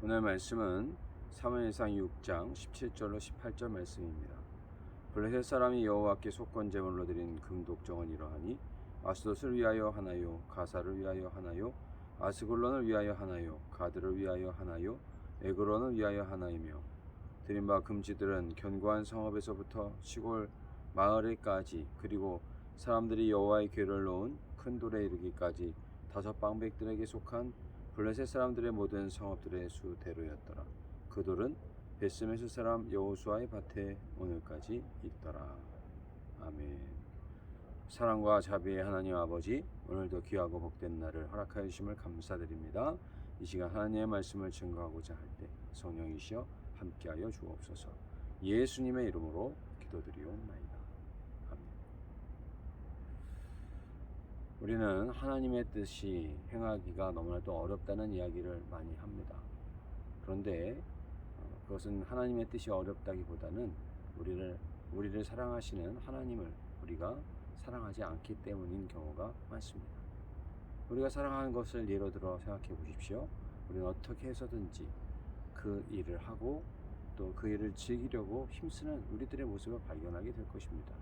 오늘 말씀은 사무엘상 6장 17절로 18절 말씀입니다. 블레셋 사람이 여호와께 속건 제물로 드린 금독정은 이러하니 아스돗을 위하여 하나요, 가사를 위하여 하나요, 아스글론을 위하여 하나요, 가드를 위하여 하나요, 에그론을 위하여 하나이며, 드린 바 금지들은 견고한 성읍에서부터 시골 마을에까지, 그리고 사람들이 여호와의 궤를 놓은 큰 돌에 이르기까지 다섯 방백들에게 속한 블레셋 사람들의 모든 성읍들의 수대로였더라. 그 돌은 베스메스 사람 여호수아의 밭에 오늘까지 있더라. 아멘. 사랑과 자비의 하나님 아버지, 오늘도 귀하고 복된 날을 허락하여 주심을 감사드립니다. 이 시간 하나님의 말씀을 증거하고자 할 때 성령이시여 함께하여 주옵소서. 예수님의 이름으로 기도드리옵나이다. 아멘. 우리는 하나님의 뜻이 행하기가 너무나도 어렵다는 이야기를 많이 합니다. 그런데 그것은 하나님의 뜻이 어렵다기보다는 우리를 사랑하시는 하나님을 우리가 사랑하지 않기 때문인 경우가 많습니다. 우리가 사랑하는 것을 예로 들어 생각해 보십시오. 우리는 어떻게 해서든지 그 일을 하고 또 그 일을 즐기려고 힘쓰는 우리들의 모습을 발견하게 될 것입니다.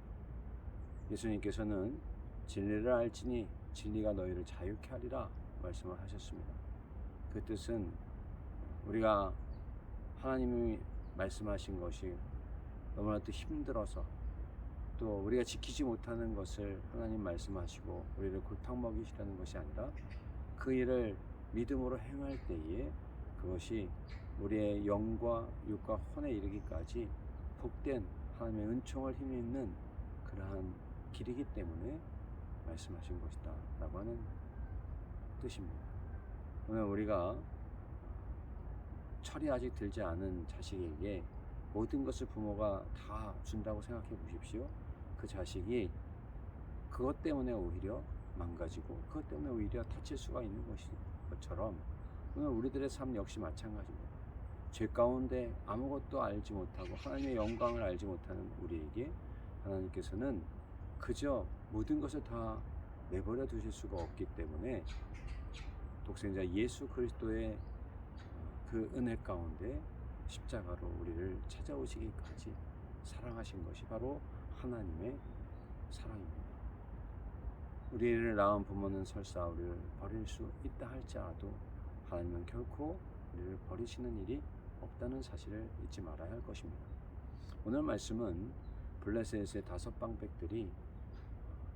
예수님께서는 진리를 알지니 진리가 너희를 자유케 하리라 말씀을 하셨습니다. 그 뜻은 우리가 하나님이 말씀하신 것이 너무나도 힘들어서 또 우리가 지키지 못하는 것을 하나님 말씀하시고 우리를 골탕 먹이시라는 것이 아니라 그 일을 믿음으로 행할 때에 그것이 우리의 영과 육과 혼에 이르기까지 복된 하나님의 은총을 힘입는 그러한 길이기 때문에 말씀하신 것이다 라고 하는 뜻입니다. 오늘 우리가 철이 아직 들지 않은 자식에게 모든 것을 부모가 다 준다고 생각해 보십시오. 그 자식이 그것 때문에 오히려 망가지고 그것 때문에 오히려 다칠 수가 있는 것처럼 오늘 우리들의 삶 역시 마찬가지입니다. 죄 가운데 아무것도 알지 못하고 하나님의 영광을 알지 못하는 우리에게 하나님께서는 그저 모든 것을 다 내버려 두실 수가 없기 때문에 독생자 예수 그리스도의 그 은혜 가운데 십자가로 우리를 찾아오시기까지 사랑하신 것이 바로 하나님의 사랑입니다. 우리를 낳은 부모는 설사 우리를 버릴 수 있다 할지라도 하나님은 결코 우리를 버리시는 일이 없다는 사실을 잊지 말아야 할 것입니다. 오늘 말씀은 블레셋의 다섯 방백들이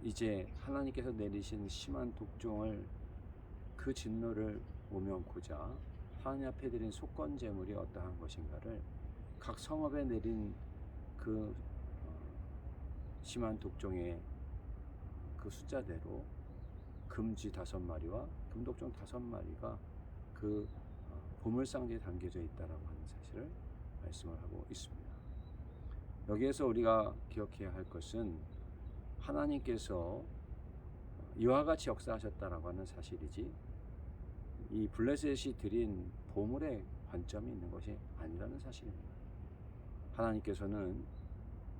이제 하나님께서 내리신 심한 독종을 그 진노를 모면고자 하나님 앞에 드린 속건 제물이 어떠한 것인가를 각 성읍에 내린 그 심한 독종의 그 숫자대로 금쥐 5마리와 금독종 5마리가 그 보물상자에 담겨져 있다라고 하는 사실을 말씀을 하고 있습니다. 여기에서 우리가 기억해야 할 것은 하나님께서 이와 같이 역사하셨다라고 하는 사실이지 이 블레셋이 드린 보물의 관점이 있는 것이 아니라는 사실입니다. 하나님께서는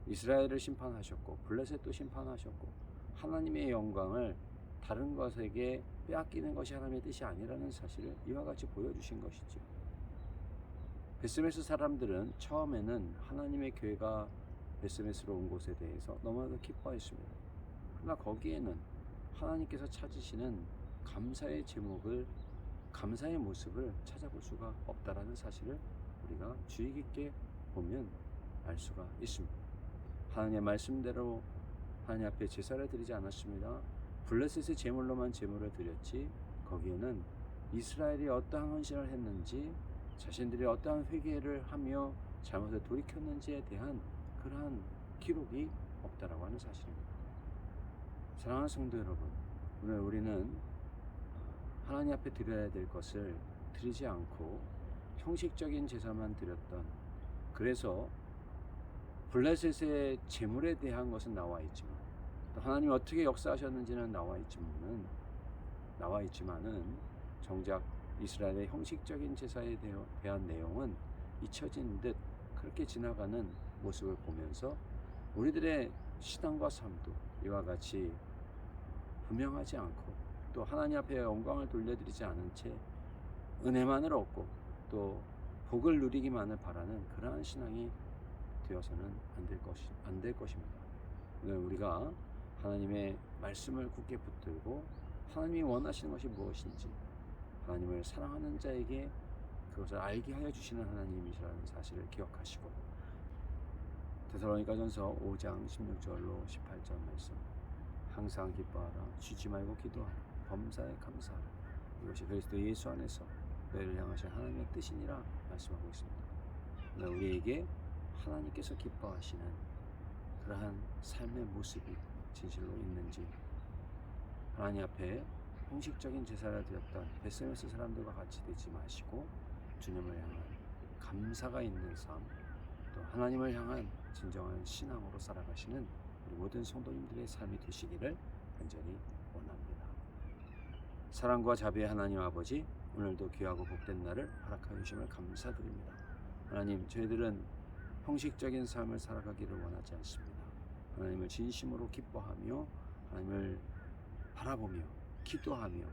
이스라엘을 심판하셨고 블레셋도 심판하셨고 하나님의 영광을 다른 것에게 빼앗기는 것이 하나님의 뜻이 아니라는 사실을 이와 같이 보여주신 것이죠. 베스메스 사람들은 처음에는 하나님의 교회가 베스메스로 온 것에 대해서 너무나도 기뻐했습니다. 그러나 거기에는 하나님께서 찾으시는 감사의 제목을 감사의 모습을 찾아볼 수가 없다라는 사실을 우리가 주의 깊게 보면 알 수가 있습니다. 하나님의 말씀대로 하나님 앞에 제사를 드리지 않았습니다. 블레셋의 제물로만 제물을 드렸지 거기에는 이스라엘이 어떠한 헌신을 했는지 자신들이 어떠한 회개를 하며 잘못을 돌이켰는지에 대한 그러한 기록이 없다라고 하는 사실입니다. 사랑하는 성도 여러분, 오늘 우리는 하나님 앞에 드려야 될 것을 드리지 않고 형식적인 제사만 드렸던, 그래서 블레셋의 제물에 대한 것은 나와 있지만 또 하나님이 어떻게 역사하셨는지는 나와 있지만은 정작 이스라엘의 형식적인 제사에 대한 내용은 잊혀진 듯 그렇게 지나가는 모습을 보면서 우리들의 신앙과 삶도 이와 같이 분명하지 않고 또 하나님 앞에 영광을 돌려드리지 않은 채 은혜만을 얻고 또 복을 누리기만을 바라는 그러한 신앙이 되어서는 안 될 것입니다. 오늘 우리가 하나님의 말씀을 굳게 붙들고 하나님이 원하시는 것이 무엇인지, 하나님을 사랑하는 자에게 그것을 알게 하여 주시는 하나님이시라는 사실을 기억하시고, 데살로니가전서 5장 16절로 18절 말씀, 항상 기뻐하라, 쉬지 말고 기도하라, 범사에 감사하라, 이것이 그리스도 예수 안에서 너희를 향하신 하나님의 뜻이니라 말씀하고 있습니다. 오늘 우리에게 하나님께서 기뻐하시는 그러한 삶의 모습이 진실로 있는지, 하나님 앞에 형식적인 제사를 드렸던 베스메스 사람들과 같이 되지 마시고 주님을 향한 감사가 있는 삶, 또 하나님을 향한 진정한 신앙으로 살아가시는 우리 모든 성도님들의 삶이 되시기를 간절히 원합니다. 사랑과 자비의 하나님 아버지, 오늘도 귀하고 복된 날을 허락하여 주심을 감사드립니다. 하나님, 저희들은 형식적인 삶을 살아가기를 원하지 않습니다. 하나님을 진심으로 기뻐하며 하나님을 바라보며 기도하며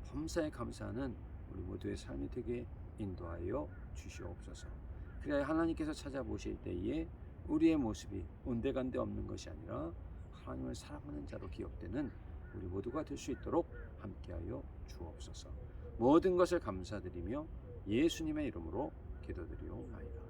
범사에 감사하는 우리 모두의 삶이 되게 인도하여 주시옵소서. 그래야 하나님께서 찾아보실 때에 우리의 모습이 온데간데 없는 것이 아니라 하나님을 사랑하는 자로 기억되는 우리 모두가 될 수 있도록 함께하여 주옵소서. 모든 것을 감사드리며 예수님의 이름으로 기도드리옵나이다.